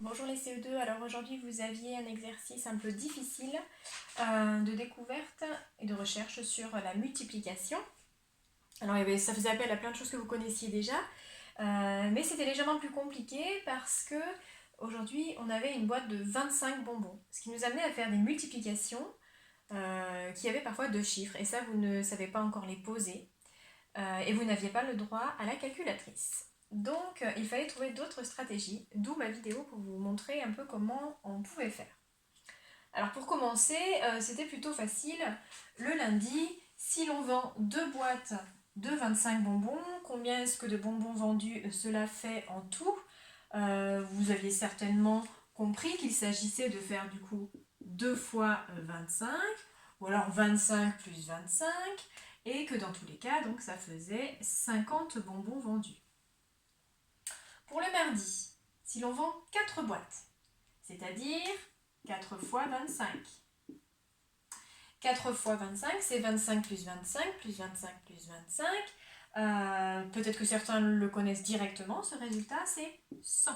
Bonjour les CE2, alors aujourd'hui vous aviez un exercice un peu difficile de découverte et de recherche sur la multiplication. Alors ça faisait appel à plein de choses que vous connaissiez déjà, mais c'était légèrement plus compliqué parce que aujourd'hui on avait une boîte de 25 bonbons, ce qui nous amenait à faire des multiplications qui avaient parfois deux chiffres et ça vous ne savez pas encore les poser et vous n'aviez pas le droit à la calculatrice. Donc, il fallait trouver d'autres stratégies, d'où ma vidéo pour vous montrer un peu comment on pouvait faire. Alors pour commencer, c'était plutôt facile. Le lundi, si l'on vend deux boîtes de 25 bonbons, combien est-ce que de bonbons vendus cela fait en tout? Vous aviez certainement compris qu'il s'agissait de faire du coup 2 fois 25, ou alors 25 plus 25, et que dans tous les cas, donc ça faisait 50 bonbons vendus. Pour le mardi, si l'on vend 4 boîtes, c'est-à-dire 4 fois 25. 4 fois 25, c'est 25 plus 25, plus 25 plus 25. Peut-être que certains le connaissent directement, ce résultat, c'est 100.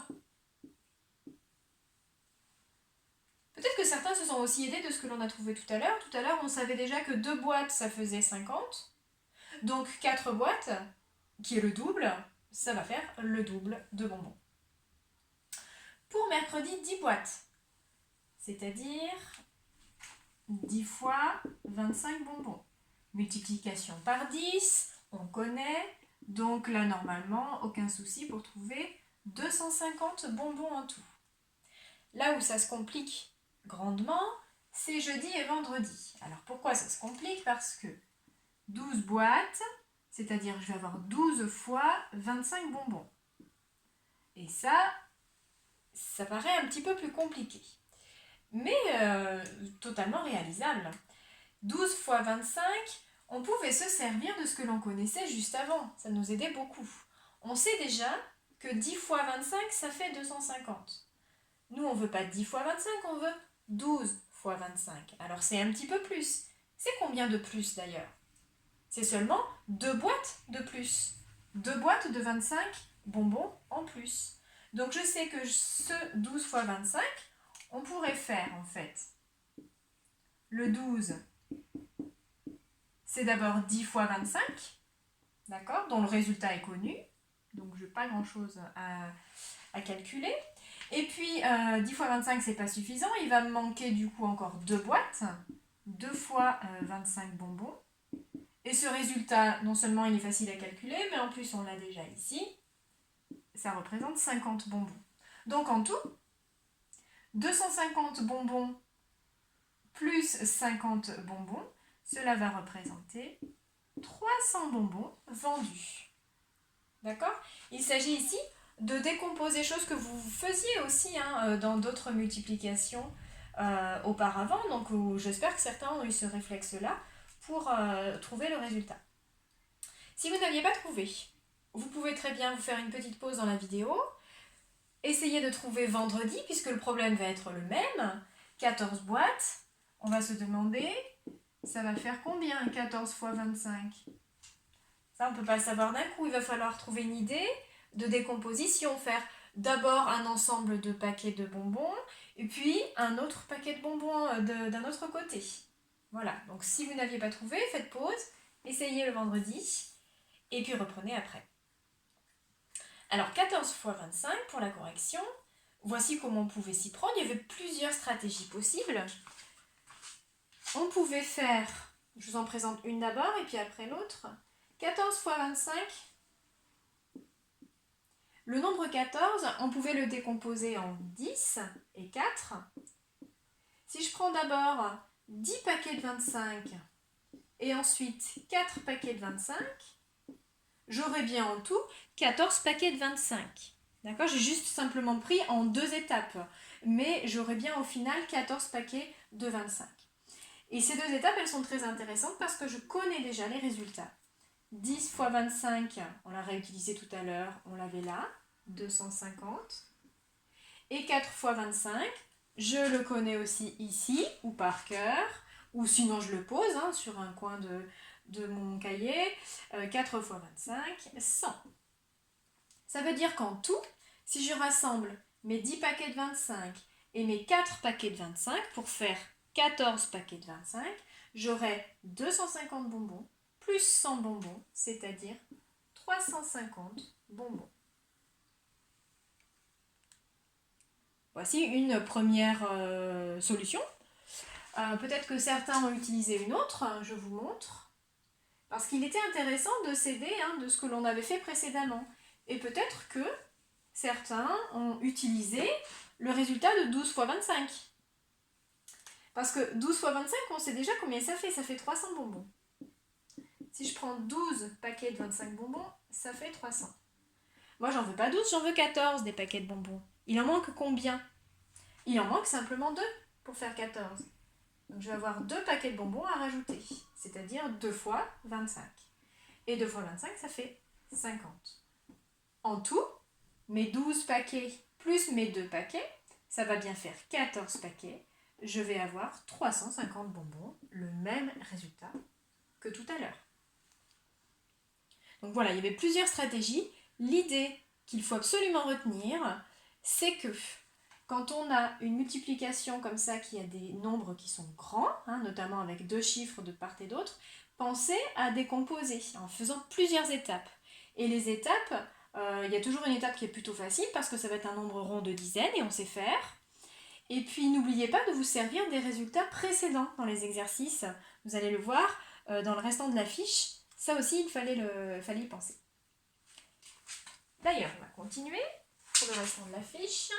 Peut-être que certains se sont aussi aidés de ce que l'on a trouvé tout à l'heure. Tout à l'heure, on savait déjà que 2 boîtes, ça faisait 50. Donc 4 boîtes, qui est le double, ça va faire le double de bonbons. Pour mercredi, 10 boîtes, c'est-à-dire 10 fois 25 bonbons. Multiplication par 10, on connaît, donc là normalement, aucun souci pour trouver 250 bonbons en tout. Là où ça se complique grandement, c'est jeudi et vendredi. Alors pourquoi ça se complique? Parce que 12 boîtes, c'est-à-dire je vais avoir 12 fois 25 bonbons. Et ça paraît un petit peu plus compliqué. Mais totalement réalisable. 12 fois 25, on pouvait se servir de ce que l'on connaissait juste avant. Ça nous aidait beaucoup. On sait déjà que 10 fois 25, ça fait 250. Nous, on ne veut pas 10 fois 25, on veut 12 fois 25. Alors c'est un petit peu plus. C'est combien de plus d'ailleurs? C'est seulement 2 boîtes de plus. 2 boîtes de 25 bonbons en plus. Donc je sais que ce 12 fois 25, on pourrait faire en fait le 12, c'est d'abord 10 fois 25, d'accord, dont le résultat est connu, donc je n'ai pas grand chose à calculer. Et puis 10 fois 25, c'est pas suffisant, il va me manquer du coup encore 2 boîtes, 2 fois 25 bonbons. Et ce résultat, non seulement il est facile à calculer, mais en plus on l'a déjà ici, ça représente 50 bonbons. Donc en tout, 250 bonbons plus 50 bonbons, cela va représenter 300 bonbons vendus. D'accord? Il s'agit ici de décomposer, choses que vous faisiez aussi dans d'autres multiplications auparavant. Donc j'espère que certains ont eu ce réflexe-là pour trouver le résultat. Si vous n'aviez pas trouvé, vous pouvez très bien vous faire une petite pause dans la vidéo. Essayez de trouver vendredi, puisque le problème va être le même. 14 boîtes. On va se demander, ça va faire combien 14 fois 25? Ça, on ne peut pas le savoir d'un coup. Il va falloir trouver une idée de décomposition. Faire d'abord un ensemble de paquets de bonbons, et puis un autre paquet de bonbons d'un autre côté. Voilà. Donc si vous n'aviez pas trouvé, faites pause, essayez le vendredi, et puis reprenez après. Alors 14 fois 25 pour la correction. Voici comment on pouvait s'y prendre. Il y avait plusieurs stratégies possibles. On pouvait faire, je vous en présente une d'abord et puis après l'autre. 14 fois 25, le nombre 14, on pouvait le décomposer en 10 et 4. Si je prends d'abord 10 paquets de 25 et ensuite 4 paquets de 25, j'aurai bien en tout 14 paquets de 25. D'accord? J'ai juste simplement pris en 2 étapes, mais j'aurai bien au final 14 paquets de 25. Et ces 2 étapes, elles sont très intéressantes parce que je connais déjà les résultats. 10 fois 25, on l'a réutilisé tout à l'heure, on l'avait là, 250. Et 4 fois 25, je le connais aussi ici, ou par cœur, ou sinon je le pose sur un coin de mon cahier. 4 fois 25, 100. Ça veut dire qu'en tout, si je rassemble mes 10 paquets de 25 et mes 4 paquets de 25 pour faire 14 paquets de 25, j'aurai 250 bonbons plus 100 bonbons, c'est-à-dire 350 bonbons. Voici une première solution. Peut-être que certains ont utilisé une autre, je vous montre. Parce qu'il était intéressant de s'aider de ce que l'on avait fait précédemment. Et peut-être que certains ont utilisé le résultat de 12 fois 25. Parce que 12 fois 25, on sait déjà combien ça fait 300 bonbons. Si je prends 12 paquets de 25 bonbons, ça fait 300. Moi, j'en veux pas 12, j'en veux 14 des paquets de bonbons. Il en manque combien? Il en manque simplement 2 pour faire 14. Donc, je vais avoir 2 paquets de bonbons à rajouter, c'est-à-dire 2 fois 25. Et 2 fois 25, ça fait 50. En tout, mes 12 paquets plus mes 2 paquets, ça va bien faire 14 paquets. Je vais avoir 350 bonbons, le même résultat que tout à l'heure. Donc voilà, il y avait plusieurs stratégies. L'idée qu'il faut absolument retenir, c'est que quand on a une multiplication comme ça qui a des nombres qui sont grands, notamment avec 2 chiffres de part et d'autre, pensez à décomposer en faisant plusieurs étapes. Et les étapes, il y a toujours une étape qui est plutôt facile parce que ça va être un nombre rond de dizaines et on sait faire. Et puis n'oubliez pas de vous servir des résultats précédents dans les exercices. Vous allez le voir dans le restant de la fiche. Ça aussi, il fallait y penser. D'ailleurs, on va continuer pour le restant de la fiche.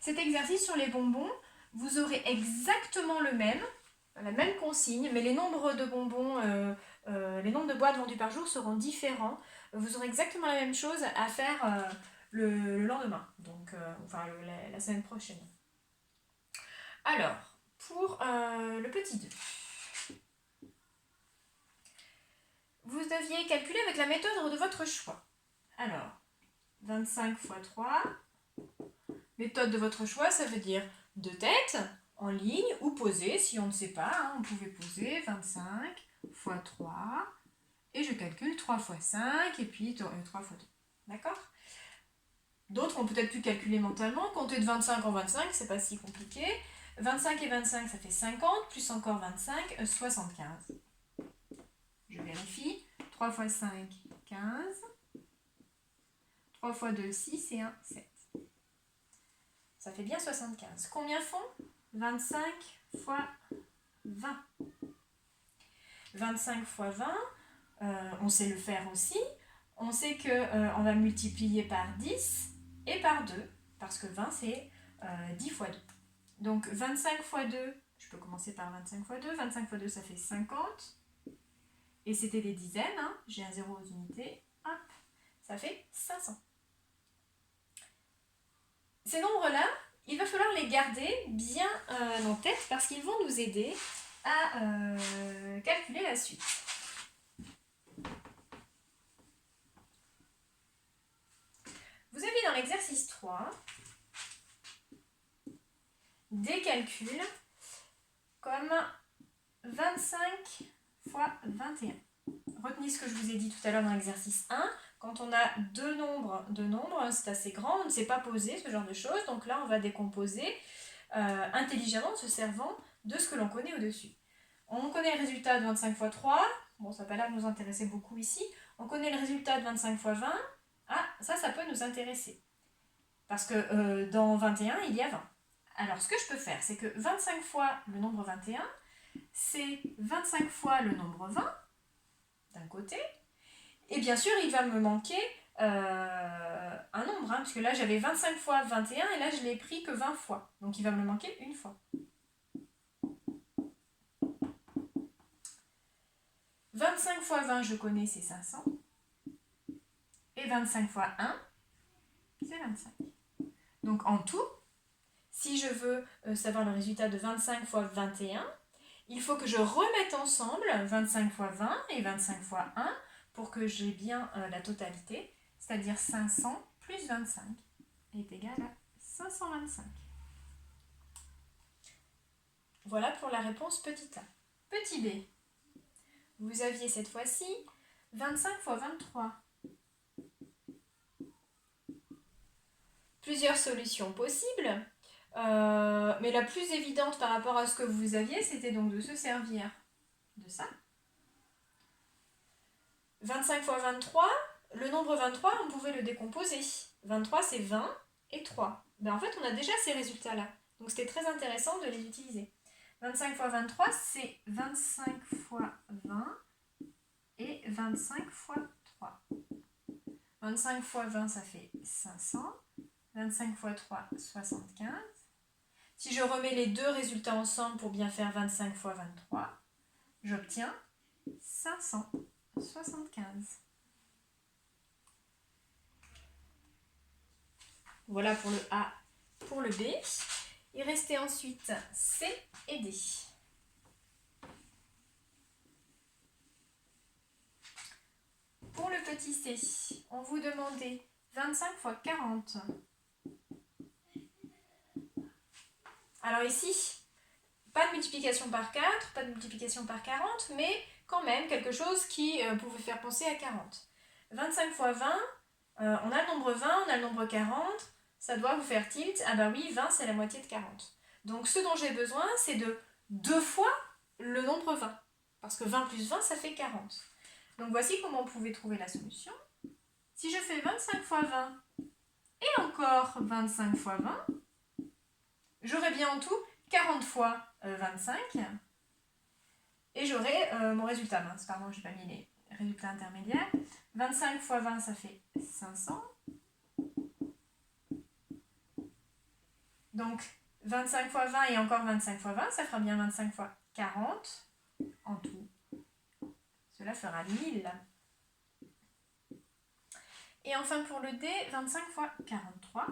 Cet exercice sur les bonbons, vous aurez exactement la même consigne, mais les nombres de bonbons, les nombres de boîtes vendues par jour seront différents. Vous aurez exactement la même chose à faire le lendemain, donc la semaine prochaine. Alors, pour le petit 2, vous deviez calculer avec la méthode de votre choix. Alors, 25 x 3, méthode de votre choix, ça veut dire 2 têtes, en ligne ou posée, si on ne sait pas, on pouvait poser 25 x 3, et je calcule 3 x 5, et puis 3 x 2. D'accord? D'autres ont peut-être pu calculer mentalement, compter de 25 en 25, c'est pas si compliqué. 25 et 25, ça fait 50, plus encore 25, 75. Je vérifie. 3 x 5, 15. 3 x 2, 6 et 1, 7. Ça fait bien 75. Combien font 25 x 20. 25 x 20, on sait le faire aussi. On sait qu'on va multiplier par 10 et par 2, parce que 20 c'est 10 x 2. Donc 25 x 2, je peux commencer par 25 x 2. 25 x 2, ça fait 50. Et c'était des dizaines, j'ai un 0 aux unités. Hop, ça fait 500. Ces nombres-là, il va falloir les garder bien en tête parce qu'ils vont nous aider à calculer la suite. Vous avez dans l'exercice 3 des calculs comme 25 x 21. Retenez ce que je vous ai dit tout à l'heure dans l'exercice 1. Quand on a deux nombres, c'est assez grand, on ne sait pas poser ce genre de choses. Donc là, on va décomposer intelligemment en se servant de ce que l'on connaît au-dessus. On connaît le résultat de 25 x 3. Bon, ça n'a pas l'air de nous intéresser beaucoup ici. On connaît le résultat de 25 x 20. Ah, ça peut nous intéresser. Parce que dans 21, il y a 20. Alors, ce que je peux faire, c'est que 25 fois le nombre 21, c'est 25 fois le nombre 20, d'un côté. Et bien sûr, il va me manquer un nombre, parce que là, j'avais 25 fois 21, et là, je l'ai pris que 20 fois. Donc, il va me manquer une fois. 25 fois 20, je connais, c'est 500. Et 25 fois 1, c'est 25. Donc, en tout, si je veux savoir le résultat de 25 fois 21, il faut que je remette ensemble 25 fois 20 et 25 fois 1 pour que j'ai bien la totalité, c'est-à-dire 500 plus 25 est égal à 525. Voilà pour la réponse petit a. Petit b, vous aviez cette fois-ci 25 fois 23. Plusieurs solutions possibles, mais la plus évidente par rapport à ce que vous aviez, c'était donc de se servir de ça. 25 fois 23, le nombre 23, on pouvait le décomposer. 23, c'est 20 et 3. En fait, on a déjà ces résultats-là. Donc, c'était très intéressant de les utiliser. 25 fois 23, c'est 25 fois 20 et 25 fois 3. 25 fois 20, ça fait 500. 25 fois 3, 75. Si je remets les deux résultats ensemble pour bien faire 25 fois 23, j'obtiens 575. Voilà pour le A. Pour le B, il restait ensuite C et D. Pour le petit C, on vous demandait 25 fois 40. Alors ici, pas de multiplication par 4, pas de multiplication par 40, mais quand même quelque chose qui pouvait faire penser à 40. 25 fois 20, on a le nombre 20, on a le nombre 40, ça doit vous faire tilt. Ah bah oui, 20 c'est la moitié de 40. Donc ce dont j'ai besoin, c'est de 2 fois le nombre 20. Parce que 20 plus 20, ça fait 40. Donc voici comment on pouvait trouver la solution. Si je fais 25 fois 20 et encore 25 fois 20, j'aurai bien en tout 40 fois 25 et j'aurai mon résultat. Mince, pardon, je n'ai pas mis les résultats intermédiaires. 25 fois 20, ça fait 500. Donc 25 fois 20 et encore 25 fois 20, ça fera bien 25 fois 40 en tout. Cela fera 1000. Et enfin pour le D, 25 fois 43.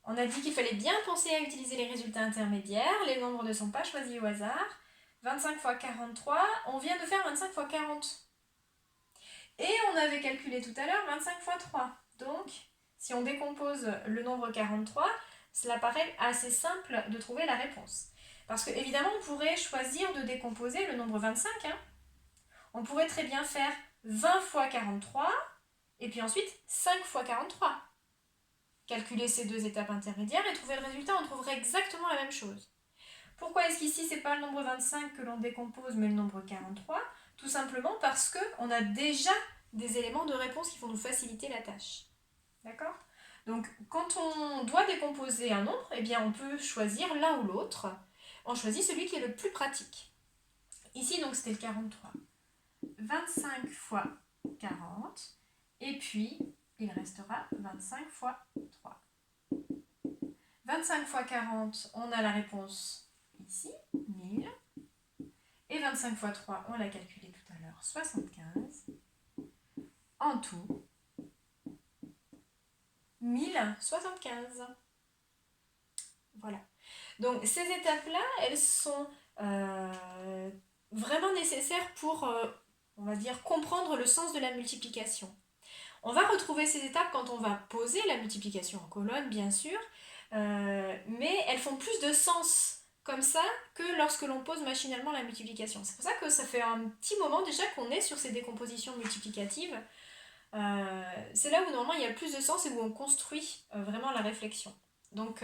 On a dit qu'il fallait bien penser à utiliser les résultats intermédiaires. Les nombres ne sont pas choisis au hasard. 25 fois 43, on vient de faire 25 fois 40. Et on avait calculé tout à l'heure 25 fois 3. Donc, si on décompose le nombre 43, cela paraît assez simple de trouver la réponse. Parce que évidemment, on pourrait choisir de décomposer le nombre 25. On pourrait très bien faire 20 fois 43, et puis ensuite 5 fois 43. Calculer ces deux étapes intermédiaires et trouver le résultat, on trouverait exactement la même chose. Pourquoi est-ce qu'ici, ce n'est pas le nombre 25 que l'on décompose, mais le nombre 43? Tout simplement parce qu'on a déjà des éléments de réponse qui vont nous faciliter la tâche. D'accord? Donc, quand on doit décomposer un nombre, eh bien, on peut choisir l'un ou l'autre. On choisit celui qui est le plus pratique. Ici, donc, c'était le 43. 25 fois 40, et puis, il restera 25 fois 3. 25 fois 40, on a la réponse ici, 1000. Et 25 fois 3, on l'a calculé tout à l'heure, 75. En tout, 1075. Voilà. Donc ces étapes-là, elles sont vraiment nécessaires pour, on va dire, comprendre le sens de la multiplication. On va retrouver ces étapes quand on va poser la multiplication en colonne, bien sûr, mais elles font plus de sens comme ça que lorsque l'on pose machinalement la multiplication. C'est pour ça que ça fait un petit moment déjà qu'on est sur ces décompositions multiplicatives. C'est là où normalement il y a le plus de sens et où on construit vraiment la réflexion. Donc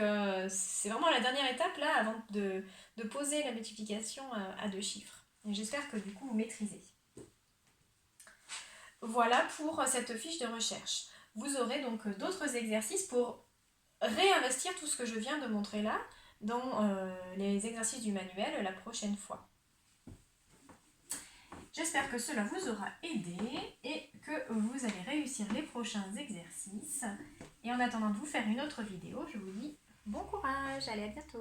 c'est vraiment la dernière étape là avant de poser la multiplication à deux chiffres. Et j'espère que du coup vous maîtrisez. Voilà pour cette fiche de recherche. Vous aurez donc d'autres exercices pour réinvestir tout ce que je viens de montrer là dans les exercices du manuel la prochaine fois. J'espère que cela vous aura aidé et que vous allez réussir les prochains exercices. Et en attendant de vous faire une autre vidéo, je vous dis bon courage, allez à bientôt.